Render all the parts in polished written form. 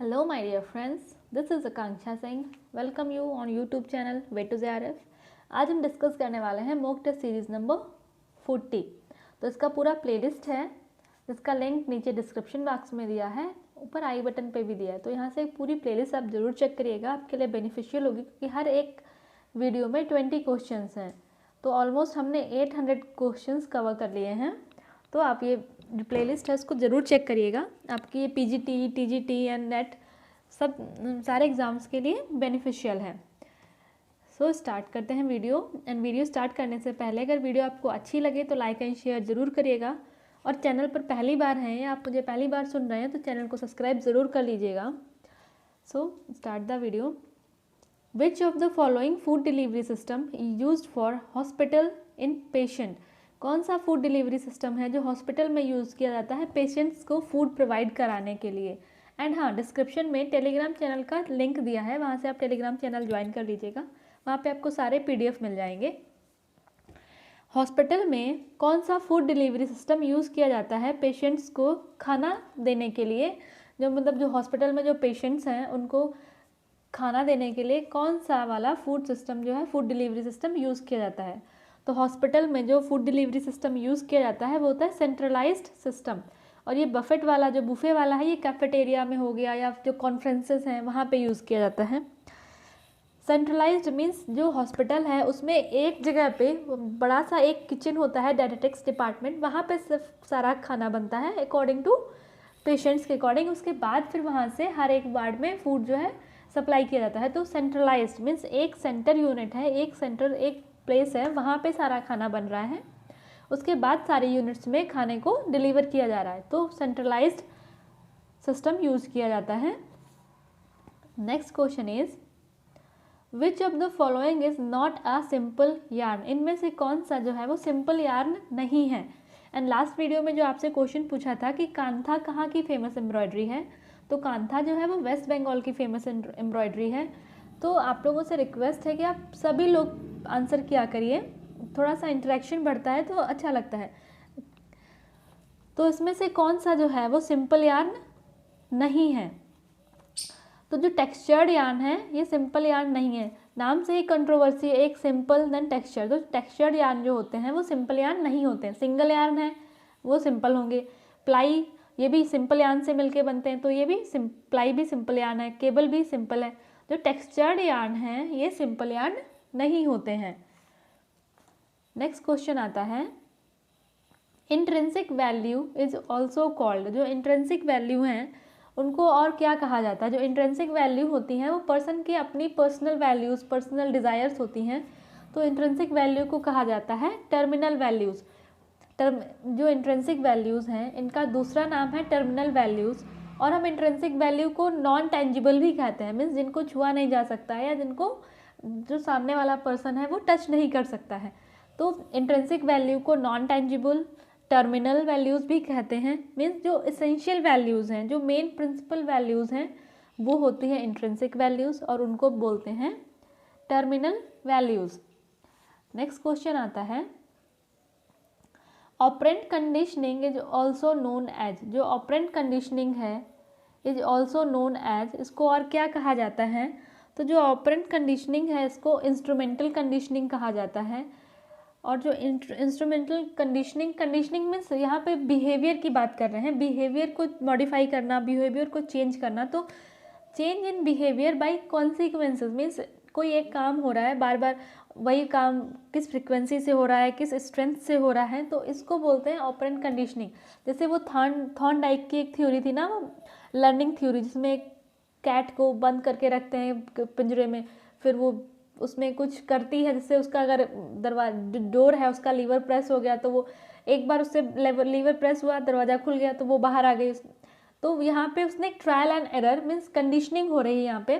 Hello my dear friends, this is Akanksha Singh. Welcome you on YouTube channel Way to JRF. आज हम discuss करने वाले हैं mock test series number 40। तो इसका पूरा प्लेलिस्ट है जिसका लिंक नीचे डिस्क्रिप्शन बॉक्स में दिया है, ऊपर आई बटन पे भी दिया है। तो यहाँ से एक पूरी प्लेलिस्ट आप ज़रूर चेक करिएगा, आपके लिए बेनिफिशियल होगी क्योंकि हर एक वीडियो में 20 क्वेश्चंस हैं। तो ऑलमोस्ट हमने 800 क्वेश्चंस कवर कर लिए हैं। तो आप ये जो प्लेलिस्ट है उसको ज़रूर चेक करिएगा, आपकी ये पीजीटी, टीजीटी एंड नेट सब सारे एग्ज़ाम्स के लिए बेनिफिशियल है। सो स्टार्ट करते हैं वीडियो। एंड वीडियो स्टार्ट करने से पहले अगर वीडियो आपको अच्छी लगे तो लाइक एंड शेयर ज़रूर करिएगा, और चैनल पर पहली बार हैं या आप मुझे पहली बार सुन रहे हैं तो चैनल को सब्सक्राइब ज़रूर कर लीजिएगा। So start the video. Which of the following food delivery system used for hospital in patient? कौन सा फूड डिलीवरी सिस्टम है जो हॉस्पिटल में यूज़ किया जाता है पेशेंट्स को फूड प्रोवाइड कराने के लिए? एंड हाँ, डिस्क्रिप्शन में टेलीग्राम चैनल का लिंक दिया है, वहाँ से आप टेलीग्राम चैनल ज्वाइन कर लीजिएगा, वहाँ पे आपको सारे PDF मिल जाएंगे। हॉस्पिटल में कौन सा फूड डिलीवरी सिस्टम यूज़ किया जाता है पेशेंट्स को खाना देने के लिए? जो हॉस्पिटल में जो पेशेंट्स हैं उनको खाना देने के लिए कौन सा वाला फूड सिस्टम जो है फूड डिलीवरी सिस्टम यूज़ किया जाता है? तो हॉस्पिटल में जो फूड डिलीवरी सिस्टम यूज़ किया जाता है वो होता है सेंट्रलाइज्ड सिस्टम। और ये बफेट वाला जो बुफे वाला है ये कैफेटेरिया में हो गया या जो कॉन्फ्रेंसेस हैं वहाँ पे यूज़ किया जाता है। सेंट्रलाइज्ड मीन्स जो हॉस्पिटल है उसमें एक जगह पे बड़ा सा एक किचन होता है, डायरेटिक्स डिपार्टमेंट, वहाँ पे सिर्फ सारा खाना बनता है अकॉर्डिंग टू पेशेंट्स के अकॉर्डिंग। उसके बाद फिर वहाँ से हर एक वार्ड में फूड जो है सप्लाई किया जाता है। तो सेंट्रलाइज्ड मीन्स एक सेंटर यूनिट है, एक प्लेस है, वहाँ पे सारा खाना बन रहा है, उसके बाद सारे यूनिट्स में खाने को डिलीवर किया जा रहा है। तो सेंट्रलाइज्ड सिस्टम यूज़ किया जाता है। Next question is which of the following is not a simple yarn? इनमें से कौन सा जो है वो सिंपल यार्न नहीं है? एंड लास्ट वीडियो में जो आपसे क्वेश्चन पूछा था कि कांथा कहाँ की फेमस एम्ब्रॉयडरी है, तो कांथा जो है वो वेस्ट बंगाल की फेमस एम्ब्रॉयडरी है। तो आप लोगों से रिक्वेस्ट है कि आप सभी लोग आंसर किया करिए, थोड़ा सा इंटरेक्शन बढ़ता है तो अच्छा लगता है। तो इसमें से कौन सा जो है वो सिंपल यार्न नहीं है? तो जो टेक्सचर्ड यार्न है ये सिंपल यार्न नहीं है, नाम से ही कंट्रोवर्सी है, एक सिंपल देन टेक्सचर। तो टेक्सचर्ड यार्न जो होते हैं वो सिंपल यार्न नहीं होते हैं। सिंगल यार्न है वो सिंपल होंगे, प्लाई ये भी सिंपल यार्न से मिलके बनते हैं तो ये भी प्लाई भी सिंपल यार्न है, केबल भी सिंपल है। जो टेक्सचर्ड यार्न है ये सिंपल यार्न नहीं होते हैं। नेक्स्ट क्वेश्चन आता है intrinsic value is also called. जो इंट्रिंसिक वैल्यू हैं उनको और क्या कहा जाता है? जो इंट्रिंसिक वैल्यू होती हैं वो पर्सन की अपनी पर्सनल वैल्यूज़, पर्सनल डिज़ायर्स होती हैं, तो इंट्रिंसिक वैल्यू को कहा जाता है टर्मिनल वैल्यूज़। जो इंट्रिंसिक वैल्यूज़ हैं इनका दूसरा नाम है टर्मिनल वैल्यूज़। और हम इंट्रिंसिक वैल्यू को नॉन टेंजिबल भी कहते हैं, मीन्स जिनको छुआ नहीं जा सकता है या जिनको जो सामने वाला पर्सन है वो टच नहीं कर सकता है। तो इंट्रिंसिक वैल्यू को नॉन टेंजिबल, टर्मिनल वैल्यूज़ भी कहते हैं। मीन्स जो एसेंशियल वैल्यूज़ हैं, जो मेन प्रिंसिपल वैल्यूज़ हैं वो होती हैं इंट्रिंसिक वैल्यूज़ और उनको बोलते हैं टर्मिनल वैल्यूज़। नेक्स्ट क्वेश्चन आता है operant conditioning is also known as. जो ऑपरेंट कंडीशनिंग है इज ऑल्सो नोन एज, इसको और क्या कहा जाता है? तो जो ऑपरेंट कंडीशनिंग है इसको इंस्ट्रूमेंटल कंडीशनिंग कहा जाता है। और जो इंस्ट्रूमेंटल कंडीशनिंग मीन्स यहाँ पे बिहेवियर की बात कर रहे हैं, बिहेवियर को मॉडिफाई करना, बिहेवियर को चेंज करना। तो change in behaviour by consequences means कोई एक काम हो रहा है, बार बार वही काम किस फ्रिक्वेंसी से हो रहा है, किस स्ट्रेंथ से हो रहा है, तो इसको बोलते हैं ऑपरेंट कंडीशनिंग। जैसे वो थॉर्नडाइक की एक थ्योरी थी ना, वो लर्निंग थ्योरी, जिसमें एक कैट को बंद करके रखते हैं पिंजरे में, फिर वो उसमें कुछ करती है, जिससे उसका अगर डोर है उसका लीवर प्रेस हो गया तो वो एक बार उससे लीवर प्रेस हुआ, दरवाज़ा खुल गया तो वो बाहर आ गई। तो यहाँ पे उसने trial and error means conditioning हो रही है यहाँ पे।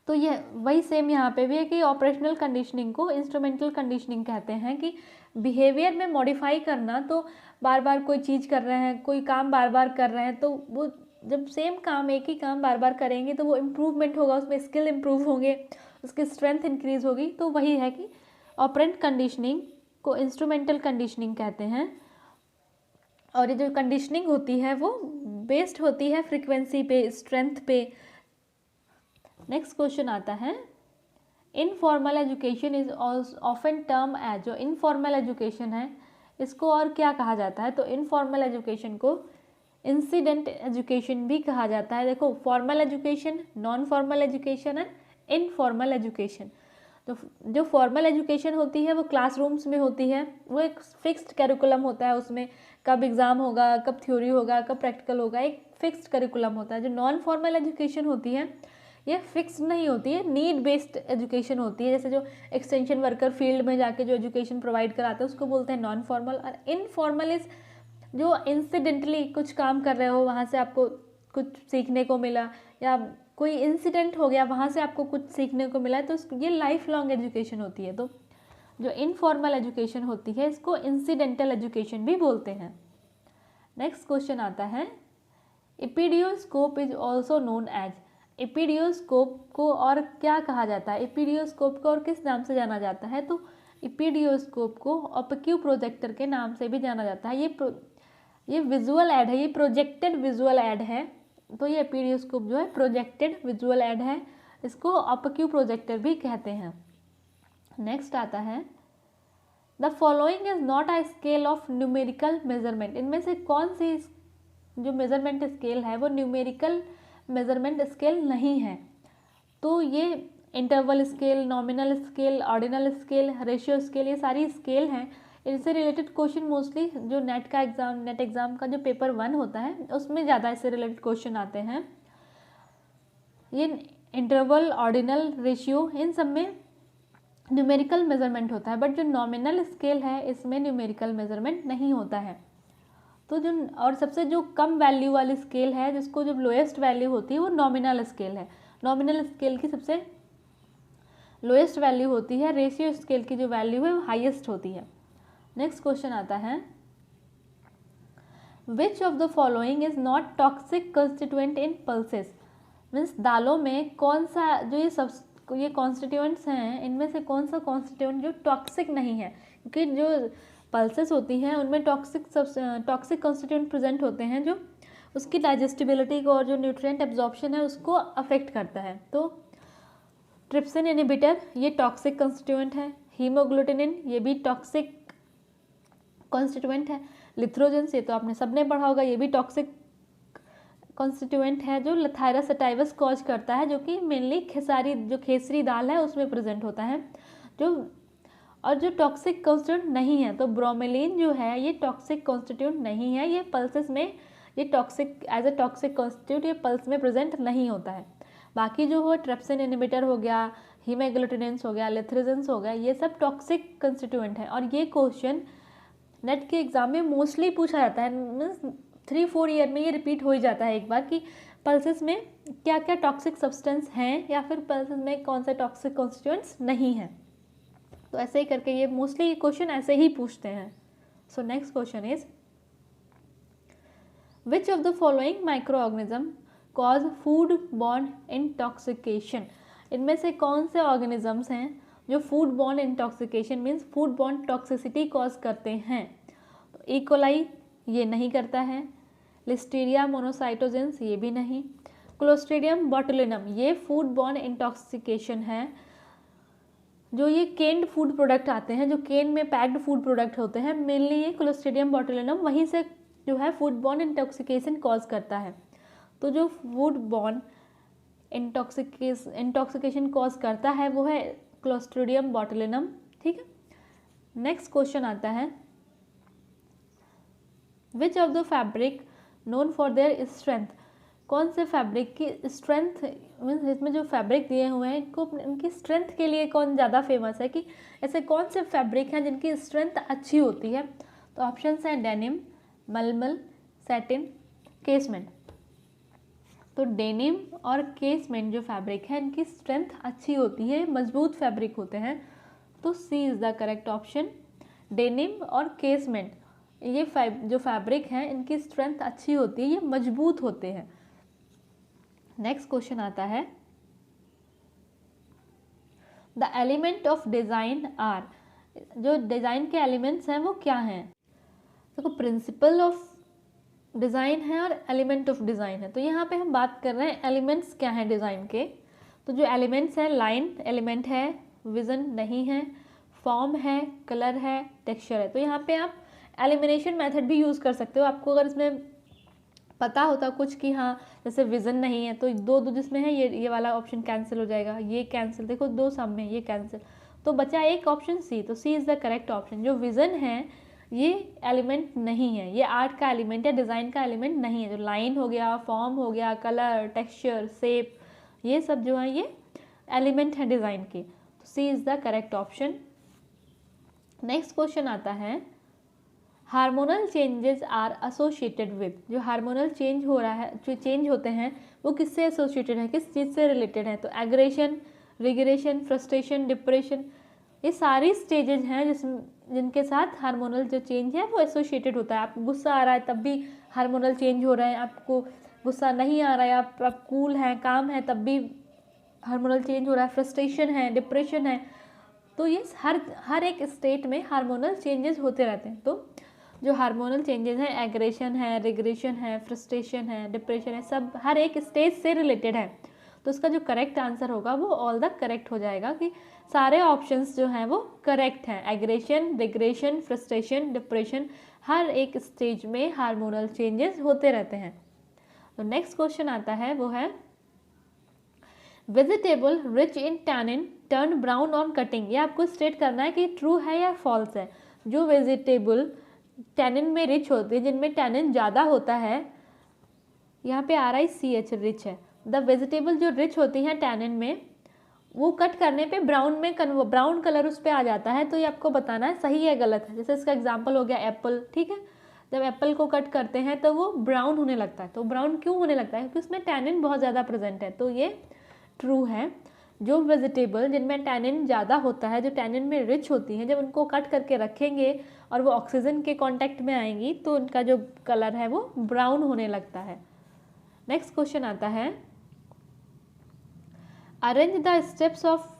तो ये वही सेम यहाँ पे भी है कि ऑपरेशनल कंडीशनिंग को इंस्ट्रूमेंटल कंडीशनिंग कहते हैं, कि बिहेवियर में मॉडिफाई करना। तो बार बार कोई चीज़ कर रहे हैं, कोई काम बार बार कर रहे हैं, तो वो जब सेम काम एक ही काम बार बार करेंगे तो वो इम्प्रूवमेंट होगा, उसमें स्किल इम्प्रूव होंगे, उसकी स्ट्रेंथ इंक्रीज होगी। तो वही है कि ऑपरेंट कंडीशनिंग को इंस्ट्रूमेंटल कंडीशनिंग कहते हैं। और ये जो कंडीशनिंग होती है वो बेस्ड होती है फ्रीक्वेंसी पे, स्ट्रेंथ पे। नेक्स्ट क्वेश्चन आता है, informal education is often term as, जो इनफॉर्मल एजुकेशन है इसको और क्या कहा जाता है? तो इनफॉर्मल एजुकेशन को इंसिडेंट एजुकेशन भी कहा जाता है। देखो, formal education, non formal education and informal education. तो जो फॉर्मल एजुकेशन होती है वो क्लासरूम्स में होती है, वो एक फिक्स्ड करिकुलम होता है, उसमें कब एग्ज़ाम होगा, कब थ्योरी होगा, कब प्रैक्टिकल होगा, एक फिक्स्ड करिकुलम होता है। जो नॉन फॉर्मल एजुकेशन होती है ये फिक्स नहीं होती है, नीड बेस्ड एजुकेशन होती है। जैसे जो एक्सटेंशन वर्कर फील्ड में जाके जो एजुकेशन प्रोवाइड कराते हैं उसको बोलते हैं नॉन फॉर्मल। और इनफॉर्मल इज जो इंसिडेंटली कुछ काम कर रहे हो, वहाँ से आपको कुछ सीखने को मिला, या कोई इंसिडेंट हो गया वहाँ से आपको कुछ सीखने को मिला, तो ये लाइफ लॉन्ग एजुकेशन होती है। तो जो इनफॉर्मल एजुकेशन होती है इसको इंसिडेंटल एजुकेशन भी बोलते हैं। नेक्स्ट क्वेश्चन आता है, एपिडियोस्कोप इज ऑल्सो नोन एज, एपिडियोस्कोप को और क्या कहा जाता है? एपिडियोस्कोप को और किस नाम से जाना जाता है? तो एपिडियोस्कोप को ऑप्टिक प्रोजेक्टर के नाम से भी जाना जाता है। ये विजुअल ऐड है, ये प्रोजेक्टेड विजुअल ऐड है। तो ये एपिडियोस्कोप जो है प्रोजेक्टेड विजुअल ऐड है, इसको ऑप्टिक प्रोजेक्टर भी कहते हैं। नेक्स्ट आता है, the following is not a scale of numerical measurement, इनमें से कौन सी जो मेजरमेंट स्केल है वो न्यूमेरिकल मेजरमेंट स्केल नहीं है? तो ये interval scale, nominal scale, ordinal scale, ratio scale, ये सारी स्केल हैं। इनसे रिलेटेड क्वेश्चन मोस्टली जो नेट एग्ज़ाम का जो पेपर 1 होता है उसमें ज़्यादा इससे रिलेटेड क्वेश्चन आते हैं। ये इंटरवल, ऑर्डिनल, रेशियो, इन सब में न्यूमेरिकल मेजरमेंट होता है, बट जो नॉमिनल स्केल है इसमें न्यूमेरिकल मेजरमेंट नहीं होता है। तो जो और सबसे जो कम वैल्यू वाली स्केल है, जिसको जो लोएस्ट वैल्यू होती है वो नॉमिनल स्केल है। नॉमिनल स्केल की सबसे लोएस्ट वैल्यू होती है, रेशियो स्केल की जो वैल्यू है वो हाईएस्ट होती है। नेक्स्ट क्वेश्चन आता है, which of the following is not toxic constituent in pulses, means दालों में कौन सा जो ये कॉन्स्टिट्यूएंट्स हैं इनमें से कौन सा कॉन्स्टिट्यूएंट जो टॉक्सिक नहीं है? क्योंकि जो पल्सेस होती हैं उनमें टॉक्सिक कॉन्स्टिट्यूएंट प्रेजेंट होते हैं जो उसकी डाइजेस्टिबिलिटी को और जो न्यूट्रिएंट एब्जॉर्प्शन है उसको अफेक्ट करता है। तो ट्रिप्सिन इनहिबिटर ये टॉक्सिक कॉन्स्टिट्यूएंट है, हीमोग्लूटिनिन ये भी टॉक्सिक कॉन्स्टिट्यूएंट है, लिथ्रोजेंस ये तो आपने सबने पढ़ा होगा, ये भी टॉक्सिक कॉन्स्टिट्यूएंट है जो लथाइरस सटाइवस कॉज करता है, जो कि मेनली खेसरी दाल है उसमें प्रेजेंट होता है। जो टॉक्सिक कॉन्स्टिट्यूएंट नहीं है, तो ब्रोमेलिन जो है ये टॉक्सिक कॉन्स्टिट्यूएंट नहीं है, ये पल्सेस में ये toxic as a toxic constituent ये पल्स में प्रेजेंट नहीं होता है। बाकी जो हो ट्रिप्सिन इनहिबिटर हो गया, हीमोग्लूटिनेंस हो गया, लिथ्रोजेंस हो गया, ये सब टॉक्सिक कॉन्स्टिट्यूएंट है। और ये क्वेश्चन नेट के एग्जाम में मोस्टली पूछा जाता है, मीन्स 3-4 ईयर में ये रिपीट हो ही जाता है एक बार कि पल्सेस में क्या क्या टॉक्सिक सब्सटेंस हैं या फिर पल्सेस में कौन से टॉक्सिक कॉन्स्टिट्यूएंट्स नहीं हैं। तो ऐसे ही करके ये मोस्टली क्वेश्चन ऐसे ही पूछते हैं। So next question is, which of the following micro organism cause food borne intoxication, इनमें से कौन से ऑर्गेनिजम्स हैं जो food borne intoxication means food borne toxicity cause करते हैं? तो इकोलाई ये नहीं करता है, लिस्टीरिया मोनोसाइटोजेंस ये भी नहीं, क्लोस्ट्रीडियम बोटुलिनम ये फूड बॉर्न इंटॉक्सिकेशन है। जो ये केन्ड फूड प्रोडक्ट आते हैं, जो केन में पैक्ड फूड प्रोडक्ट होते हैं, मेनली ये क्लोस्ट्रीडियम बोटुलिनम वहीं से जो है फूड बॉर्न इंटॉक्सिकेशन कॉज करता है। तो जो फूड बॉर्न इंटॉक्सिकेशन कॉज करता है वो है क्लोस्ट्रीडियम बोटुलिनम। ठीक है, नेक्स्ट क्वेश्चन आता है, which of the fabric known for their strength, कौन से फैब्रिक की स्ट्रेंथ मीन्स इसमें जो फैब्रिक दिए हुए हैं इनको इनकी स्ट्रेंथ के लिए कौन ज़्यादा फेमस है, कि ऐसे कौन से फैब्रिक हैं जिनकी स्ट्रेंथ अच्छी होती है? तो ऑप्शंस हैं डेनिम, मलमल, सैटिन, केसमेंट। तो डेनिम और केसमेंट जो फैब्रिक है इनकी स्ट्रेंथ अच्छी होती है, मजबूत फैब्रिक होते हैं। तो C is the correct option, denim और केसमेंट ये जो फैब्रिक हैं इनकी स्ट्रेंथ अच्छी होती है, ये मजबूत होते हैं। नेक्स्ट क्वेश्चन आता है, the element of design are, जो डिज़ाइन के एलिमेंट्स हैं वो क्या हैं? देखो, प्रिंसिपल ऑफ डिज़ाइन है और एलिमेंट ऑफ डिज़ाइन है। तो यहाँ पे हम बात कर रहे हैं एलिमेंट्स क्या हैं डिज़ाइन के। तो जो एलिमेंट्स हैं, लाइन एलिमेंट है, विज़न नहीं है, फॉर्म है, कलर है, टेक्सचर है। तो यहाँ पे आप एलिमिनेशन मेथड भी यूज़ कर सकते हो। आपको अगर इसमें पता होता कुछ कि हाँ जैसे विज़न नहीं है तो दो दो जिसमें है ये वाला ऑप्शन कैंसिल हो जाएगा, ये कैंसिल, देखो दो सामने ये कैंसिल, तो बचा एक ऑप्शन सी। तो C is the correct option. जो विज़न है ये एलिमेंट नहीं है, ये आर्ट का एलिमेंट है, डिज़ाइन का एलिमेंट नहीं है। जो लाइन हो गया, फॉर्म हो गया, कलर, टेक्सचर, शेप, ये सब जो है ये एलिमेंट है डिज़ाइन के। तो C is the correct option. Next question आता है, hormonal changes are associated with. जो हार्मोनल चेंज हो रहा है, जो चेंज होते हैं वो किससे एसोसिएटेड है, किस चीज़ से रिलेटेड है। तो एग्रेशन, रिग्रेशन, फ्रस्ट्रेशन, डिप्रेशन, ये सारी स्टेजेज हैं जिनके साथ हार्मोनल जो चेंज है वो एसोसिएटेड होता है। आपको गुस्सा आ रहा है तब भी हार्मोनल चेंज हो रहा है, आपको गुस्सा नहीं आ रहा है, आप कूल हैं, काम है, तब भी हार्मोनल चेंज हो रहा है। फ्रस्ट्रेशन है, डिप्रेशन है, तो ये हर एक स्टेट में हार्मोनल चेंजेस होते रहते हैं। तो जो हार्मोनल चेंजेस हैं, एग्रेशन है, रिग्रेशन है, फ्रस्ट्रेशन है, डिप्रेशन है, सब हर एक स्टेज से रिलेटेड है। तो उसका जो करेक्ट आंसर होगा वो ऑल द करेक्ट हो जाएगा कि सारे ऑप्शंस जो हैं वो करेक्ट हैं। एग्रेशन, रिग्रेशन, फ्रस्ट्रेशन, डिप्रेशन, हर एक स्टेज में हार्मोनल चेंजेस होते रहते हैं। तो नेक्स्ट क्वेश्चन आता है वो है, vegetable rich in tannin turn brown on cutting. ये आपको स्टेट करना है कि ट्रू है या फॉल्स है। जो वेजिटेबल टैनिन में रिच होती है, जिनमें टैनिन ज़्यादा होता है, यहाँ पे RICH रिच है। द वेजिटेबल जो रिच होती हैं टैनिन में, वो कट करने पे ब्राउन कलर उस पर आ जाता है। तो ये आपको बताना है सही है गलत है। जैसे इसका एग्जांपल हो गया एप्पल, ठीक है, जब एप्पल को कट करते हैं तो वो ब्राउन होने लगता है। तो ब्राउन क्यों होने लगता है, क्योंकि उसमें टैनिन बहुत ज़्यादा प्रेजेंट है। तो ये ट्रू है। जो वेजिटेबल जिनमें टैनिन ज़्यादा होता है, जो टैनिन में रिच होती हैं, जब उनको कट करके रखेंगे और वो ऑक्सीजन के कांटेक्ट में आएंगी तो उनका जो कलर है वो ब्राउन होने लगता है। नेक्स्ट क्वेश्चन आता है, arrange the steps of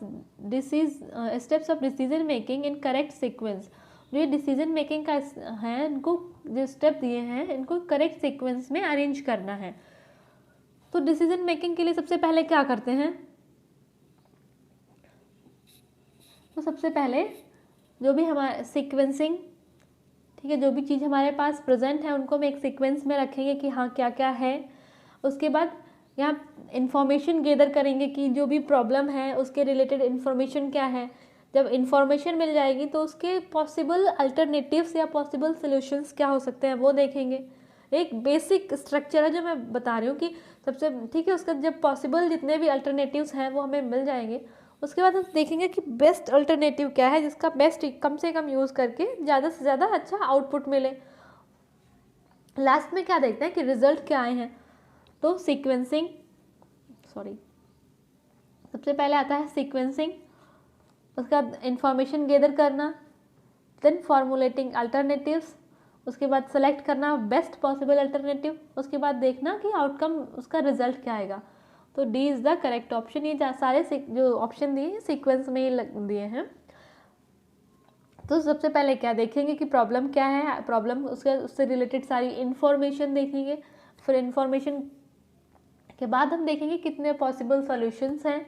decision making in correct sequence. जो ये डिसीजन मेकिंग का है, इनको जो स्टेप दिए हैं इनको करेक्ट सीक्वेंस में अरेंज करना है। तो डिसीजन मेकिंग के लिए सबसे पहले क्या करते हैं, तो सबसे पहले जो भी हमारे सीक्वेंसिंग, ठीक है, जो भी चीज़ हमारे पास प्रेजेंट है उनको हम एक सीक्वेंस में रखेंगे कि हाँ क्या क्या है। उसके बाद यहाँ इंफॉर्मेशन गेदर करेंगे कि जो भी प्रॉब्लम है उसके रिलेटेड इन्फॉर्मेशन क्या है। जब इंफॉर्मेशन मिल जाएगी तो उसके पॉसिबल अल्टरनेटिव्स या पॉसिबल सॉल्यूशंस क्या हो सकते हैं वो देखेंगे। एक बेसिक स्ट्रक्चर है जो मैं बता रही हूँ कि सबसे, ठीक है, उसका जब पॉसिबल जितने भी अल्टरनेटिव्स हैं वो हमें मिल जाएंगे, उसके बाद हम देखेंगे कि बेस्ट अल्टरनेटिव क्या है जिसका बेस्ट कम से कम यूज़ करके ज़्यादा से ज़्यादा अच्छा आउटपुट मिले। लास्ट में क्या देखते हैं कि रिजल्ट क्या आए हैं। तो सीक्वेंसिंग, सबसे पहले आता है सीक्वेंसिंग, उसका इंफॉर्मेशन गेदर करना, देन फॉर्मुलेटिंग अल्टरनेटिव्स, उसके बाद सेलेक्ट करना बेस्ट पॉसिबल अल्टरनेटिव, उसके बाद देखना कि आउटकम उसका रिजल्ट क्या आएगा। तो D is the correct option. ये सारे जो ऑप्शन दिए हैं सीक्वेंस में ही दिए हैं। तो सबसे पहले क्या देखेंगे कि प्रॉब्लम क्या है, प्रॉब्लम उससे रिलेटेड सारी इन्फॉर्मेशन देखेंगे। फिर इन्फॉर्मेशन के बाद हम देखेंगे कितने पॉसिबल सॉल्यूशंस हैं,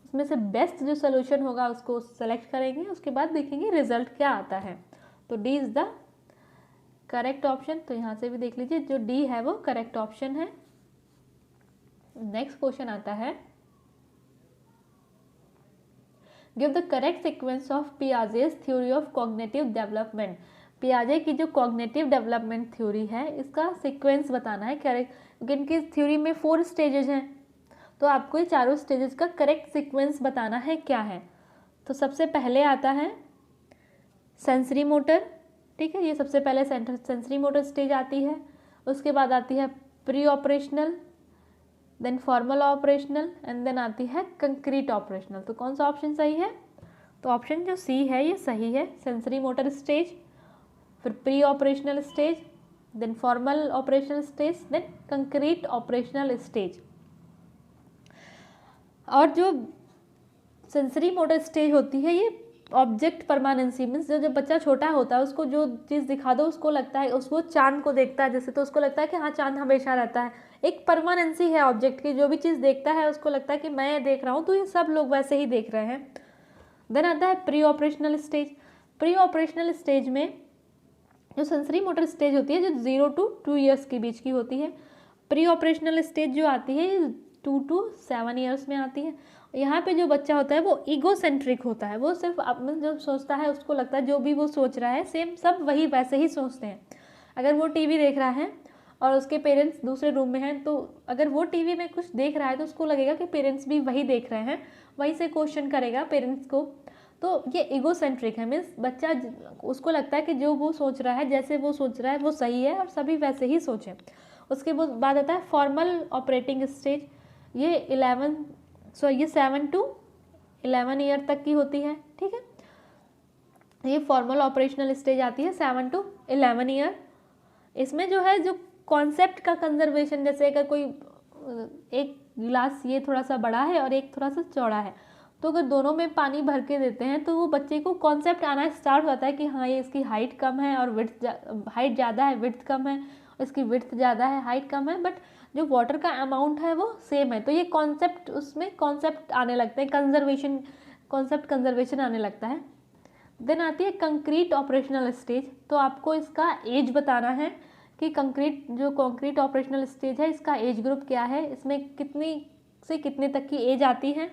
उसमें से बेस्ट जो सॉल्यूशन होगा उसको सेलेक्ट करेंगे। उसके बाद देखेंगे रिजल्ट क्या आता है। तो D is the correct option. तो यहाँ से भी देख लीजिए जो डी है वो करेक्ट ऑप्शन है। नेक्स्ट क्वेश्चन आता है, give the correct sequence of Piaget's theory of cognitive development. पियाजे की जो कॉग्निटिव डेवलपमेंट थ्योरी है इसका सीक्वेंस बताना है। क्योंकि इनकी थ्योरी में 4 स्टेजेस हैं, तो आपको ये चारों स्टेजेस का करेक्ट सीक्वेंस बताना है क्या है। तो सबसे पहले आता है सेंसरी मोटर, ठीक है, ये सबसे पहले सेंसरी मोटर स्टेज आती है। उसके बाद आती है pre operational, then formal operational and then आती है कंक्रीट ऑपरेशनल। तो कौन सा ऑप्शन सही है, तो ऑप्शन जो सी है ये सही है। सेंसरी मोटर स्टेज, फिर pre operational stage, then formal operational stage, then concrete operational stage. और जो सेंसरी मोटर स्टेज होती है ये ऑब्जेक्ट परमानेंसी मीन्स जो जब बच्चा छोटा होता है उसको जो चीज़ दिखा दो उसको लगता है, उसको चांद को देखता है जैसे, तो उसको लगता है कि हाँ चांद हमेशा रहता है। एक परमानेंसी है ऑब्जेक्ट की, जो भी चीज़ देखता है उसको लगता है कि मैं देख रहा हूँ, तो ये सब लोग वैसे ही देख रहे हैं। देन आता है pre operational stage. Pre operational stage में जो सेंसरी मोटर स्टेज होती है जो 0 to 2 ईयर्स के बीच की होती है। प्री ऑपरेशनल स्टेज जो आती है 2 to 7 ईयर्स में आती है। यहाँ पे जो बच्चा होता है वो ईगोसेंट्रिक होता है, वो सिर्फ अपना जो सोचता है उसको लगता है जो भी वो सोच रहा है सेम सब वही वैसे ही सोचते हैं। अगर वो टीवी देख रहा है और उसके पेरेंट्स दूसरे रूम में हैं, तो अगर वो टीवी में कुछ देख रहा है तो उसको लगेगा कि पेरेंट्स भी वही देख रहे हैं, वहीं से क्वेश्चन करेगा पेरेंट्स को। तो ये ईगोसेंट्रिक है, मीन्स बच्चा उसको लगता है कि जो वो सोच रहा है, जैसे वो सोच रहा है वो सही है और सभी वैसे ही सोचें। उसके बाद आता है फॉर्मल ऑपरेटिंग स्टेज। ये 7 to 11 ईयर तक की होती है, ठीक है। ये फॉर्मल ऑपरेशनल स्टेज आती है 7 to 11 ईयर। इसमें जो है जो कॉन्सेप्ट का कंजर्वेशन, जैसे अगर कोई एक गिलास ये थोड़ा सा बड़ा है और एक थोड़ा सा चौड़ा है, तो अगर दोनों में पानी भर के देते हैं तो वो बच्चे को कॉन्सेप्ट आना स्टार्ट हो जाता है कि हाँ ये इसकी हाइट कम है और हाइट ज़्यादा है, विड्थ कम है, इसकी विड्थ ज़्यादा है, हाइट कम है, बट जो वाटर का अमाउंट है वो सेम है। तो ये कॉन्सेप्ट, उसमें कॉन्सेप्ट आने लगते हैं, कंजर्वेशन आने लगता है। देन आती है कंक्रीट ऑपरेशनल स्टेज। तो आपको इसका एज बताना है कि कंक्रीट ऑपरेशनल स्टेज है, इसका एज ग्रुप क्या है, इसमें कितनी से कितने तक की एज आती है,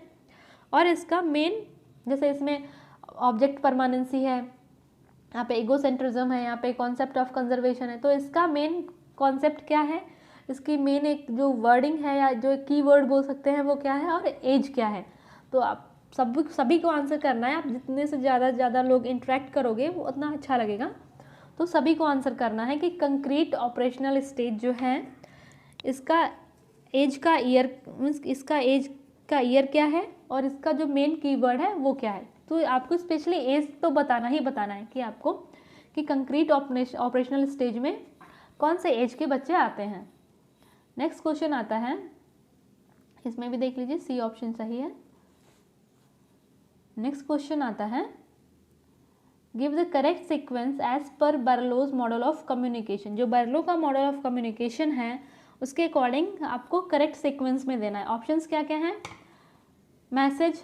और इसका मेन, जैसे इसमें ऑब्जेक्ट परमानेंसी है, यहाँ पे ईगोसेंट्रिज्म है, यहाँ पे कॉन्सेप्ट ऑफ कंजर्वेशन है, तो इसका मेन कॉन्सेप्ट क्या है, इसकी मेन एक जो वर्डिंग है या जो कीवर्ड बोल सकते हैं वो क्या है, और एज क्या है। तो आप सभी को आंसर करना है। आप जितने से ज़्यादा लोग इंटरेक्ट करोगे वो उतना अच्छा लगेगा। तो सभी को आंसर करना है कि कंक्रीट ऑपरेशनल स्टेज जो है इसका एज का ईयर, मीन्स इसका एज का ईयर क्या है और इसका जो मेन कीवर्ड है वो क्या है। तो आपको स्पेशली एज तो बताना ही बताना है कि आपको कि कंक्रीट ऑपरेशनल स्टेज में कौन से एज के बच्चे आते हैं। नेक्स्ट क्वेश्चन आता है, इसमें भी देख लीजिए, सी ऑप्शन सही है। नेक्स्ट क्वेश्चन आता है, give the correct sequence as per Berlo's model of communication. जो बर्लो का मॉडल ऑफ कम्युनिकेशन है उसके अकॉर्डिंग आपको करेक्ट सीक्वेंस में देना है। ऑप्शंस क्या क्या हैं, message,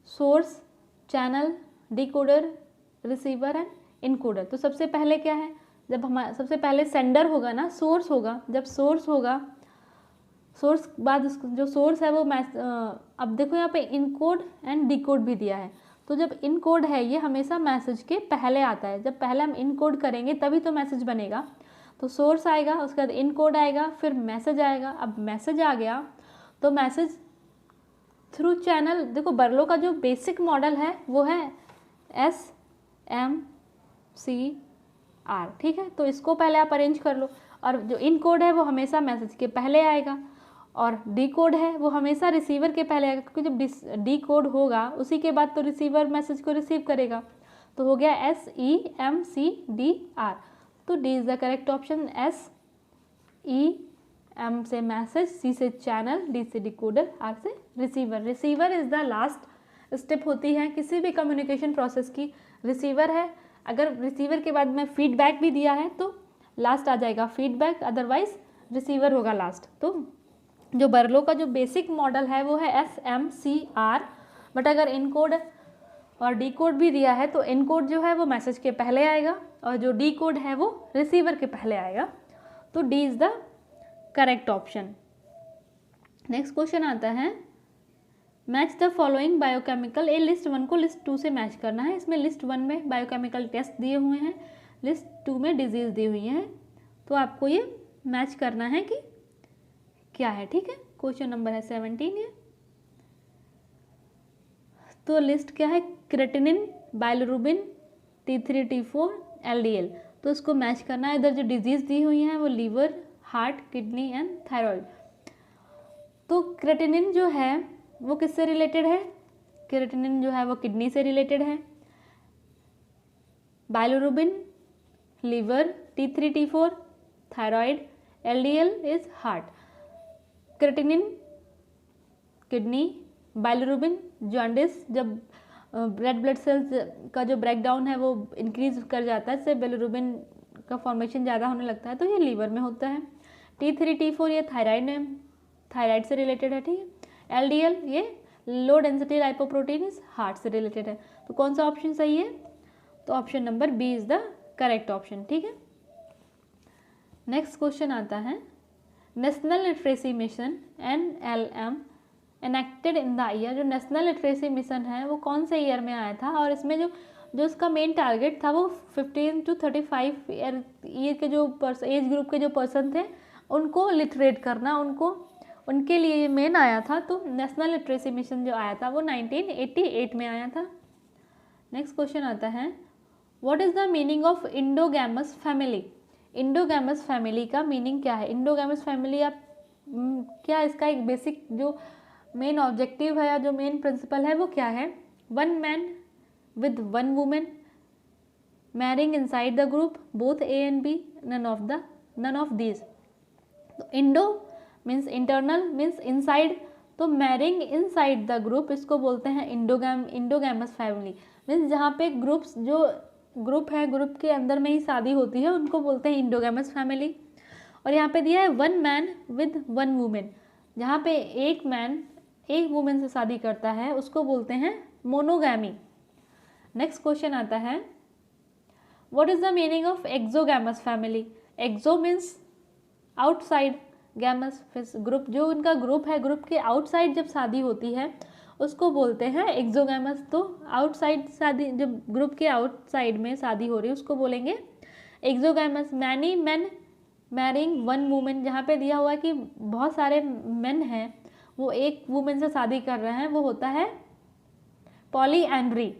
source, channel, decoder, receiver and encoder. तो सबसे पहले क्या है, जब हमारा सबसे पहले सेंडर होगा ना, सोर्स होगा, जब सोर्स होगा, सोर्स बाद जो सोर्स है वो अब देखो यहाँ पे इनकोड एंड डिकोड भी दिया है। तो जब इनकोड है ये हमेशा मैसेज के पहले आता है, जब पहले हम इनकोड करेंगे तभी तो मैसेज बनेगा। तो सोर्स आएगा, उसके बाद इनकोड आएगा, फिर मैसेज आएगा। अब मैसेज आ गया तो मैसेज थ्रू चैनल, देखो बर्लो का जो बेसिक मॉडल है वो है SMCR, ठीक है। तो इसको पहले आप अरेंज कर लो, और जो इनकोड है वो हमेशा मैसेज के पहले आएगा, और डी कोड है वो हमेशा रिसीवर के पहले आएगा, क्योंकि जब डी कोड होगा उसी के बाद तो रिसीवर मैसेज को रिसीव करेगा। तो हो गया SEMCDR। तो D is the correct option. SEM से मैसेज, C से चैनल, D से डिकोडर, R से receiver. Receiver is the last step होती है किसी भी कम्युनिकेशन प्रोसेस की, रिसीवर है। अगर रिसीवर के बाद में फीडबैक भी दिया है तो लास्ट आ जाएगा फीडबैक, अदरवाइज रिसीवर होगा लास्ट। तो जो बर्लो का जो बेसिक मॉडल है वो है SMCR, बट अगर इनकोड और डी कोड भी दिया है तो इनकोड जो है वो मैसेज के पहले आएगा और जो डी कोड है वो रिसीवर के पहले आएगा। तो D is the correct option. Next question आता है, match the following biochemical. A list 1 को लिस्ट 2 से मैच करना है। इसमें लिस्ट 1 में बायोकेमिकल टेस्ट दिए हुए हैं, लिस्ट 2 में डिजीज़ दी हुई है, तो आपको ये मैच करना है कि क्या है, ठीक है। क्वेश्चन नंबर है 17 ये। तो लिस्ट क्या है, क्रेटिनिन, बाइलरुबिन, T3, T4, LDL। तो इसको मैच करना है। इधर जो डिजीज़ दी हुई हैं वो liver, heart, kidney and thyroid. तो क्रेटिनिन जो है वो किससे रिलेटेड है, क्रेटिनिन जो है वो किडनी से रिलेटेड है, bilirubin liver, T3, T4 thyroid, LDL is heart. Creatinine kidney, bilirubin jaundice, जब रेड ब्लड सेल्स का जो ब्रेकडाउन है वो इंक्रीज कर जाता है, इससे बिलिरुबिन का फॉर्मेशन ज़्यादा होने लगता है, तो ये लीवर में होता है। T3 T4 ये थायराइड से रिलेटेड है, ठीक है। LDL ये लो डेंसिटी लाइपोप्रोटीन इस हार्ट से रिलेटेड है। तो कौन सा ऑप्शन सही है? तो option number B is the correct option, ठीक है। नेक्स्ट क्वेश्चन आता है, national literacy mission NLM enacted in the year. जो नेशनल लिटरेसी मिशन है वो कौन से ईयर में आया था, और इसमें जो इसका मेन टारगेट था वो 15 to 35 ईयर के जो एज ग्रुप के जो पर्सन थे उनको लिटरेट करना, उनके लिए मेन आया था। तो नेशनल लिटरेसी मिशन जो आया था वो 1988 में आया था। नेक्स्ट क्वेश्चन आता है, what is the meaning of endogamous family. Endogamous family का मीनिंग क्या है? इंडोगैमस फैमिली आप क्या इसका एक बेसिक जो मेन ऑब्जेक्टिव है या जो मेन प्रिंसिपल है वो क्या है? One man with one women, marrying inside the group, both A and B, none of these। तो Indo means internal means inside, तो मैरिंग इनसाइड द ग्रुप इसको बोलते हैं इंडोगैमस फैमिली। मीन्स जहाँ पे ग्रुप्स जो ग्रुप है ग्रुप के अंदर में ही शादी होती है उनको बोलते हैं इंडोगैमस फैमिली। और यहाँ पे दिया है one man with one women, जहाँ पे एक मैन एक वुमेन से शादी करता है उसको बोलते हैं मोनोगैमी। नेक्स्ट क्वेश्चन आता है, what is the meaning of exogamous family. Exo means outside, gamous group, जो उनका ग्रुप है ग्रुप के आउटसाइड जब शादी होती है उसको बोलते हैं एक्सोगैमस। तो आउटसाइड शादी, जब ग्रुप के आउटसाइड में शादी हो रही है उसको बोलेंगे exogamous. Many man marrying one women, जहाँ पे दिया हुआ है कि बहुत सारे मेन हैं वो एक वुमेन से शादी कर रहे हैं, वो होता है polyandry.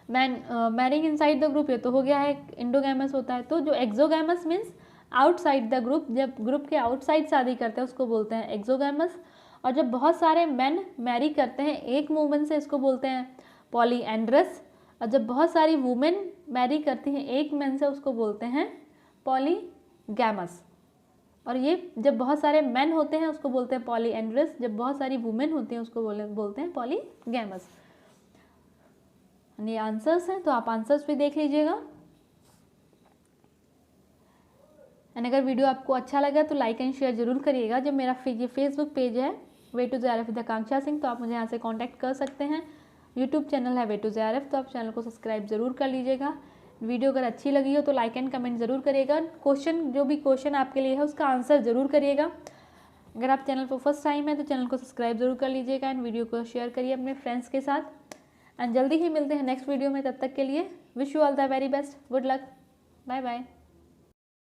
Marrying inside the group ये तो हो गया है, इंडोगैमस होता है। तो जो एक्सोगैमस मीन्स आउटसाइड द ग्रुप, जब ग्रुप के आउटसाइड शादी करते हैं उसको बोलते हैं एक्सोगैमस। और जब बहुत सारे मेन मैरी करते हैं एक वुमेन से इसको बोलते हैं पॉलीएंड्रस। और जब बहुत सारी वुमेन मैरी करती हैं एक मैन से उसको बोलते हैं पॉलीगैमस। और ये जब बहुत सारे मेन होते हैं उसको बोलते हैं पॉलीएंड्रस, जब बहुत सारी वुमेन होती हैं उसको बोलते हैं पॉलीगैमस। ये आंसर्स हैं, तो आप आंसर्स भी देख लीजिएगा। एंड अगर वीडियो आपको अच्छा लगा तो लाइक एंड शेयर जरूर करिएगा। जो मेरा फेसबुक पेज है way to JRF with Akanksha Singh, तो आप मुझे यहाँ से कांटेक्ट कर सकते हैं। यूट्यूब चैनल है वे टू JRF, तो आप चैनल को सब्सक्राइब जरूर कर लीजिएगा। वीडियो अगर अच्छी लगी हो तो लाइक एंड कमेंट जरूर करिएगा। जो भी क्वेश्चन आपके लिए है उसका आंसर जरूर करिएगा। अगर आप चैनल पर फर्स्ट टाइम है तो चैनल को सब्सक्राइब जरूर कर लीजिएगा एंड वीडियो को शेयर करिए अपने फ्रेंड्स के साथ। एंड जल्दी ही मिलते हैं नेक्स्ट वीडियो में, तब तक के लिए wish you all the very best, good luck, bye bye.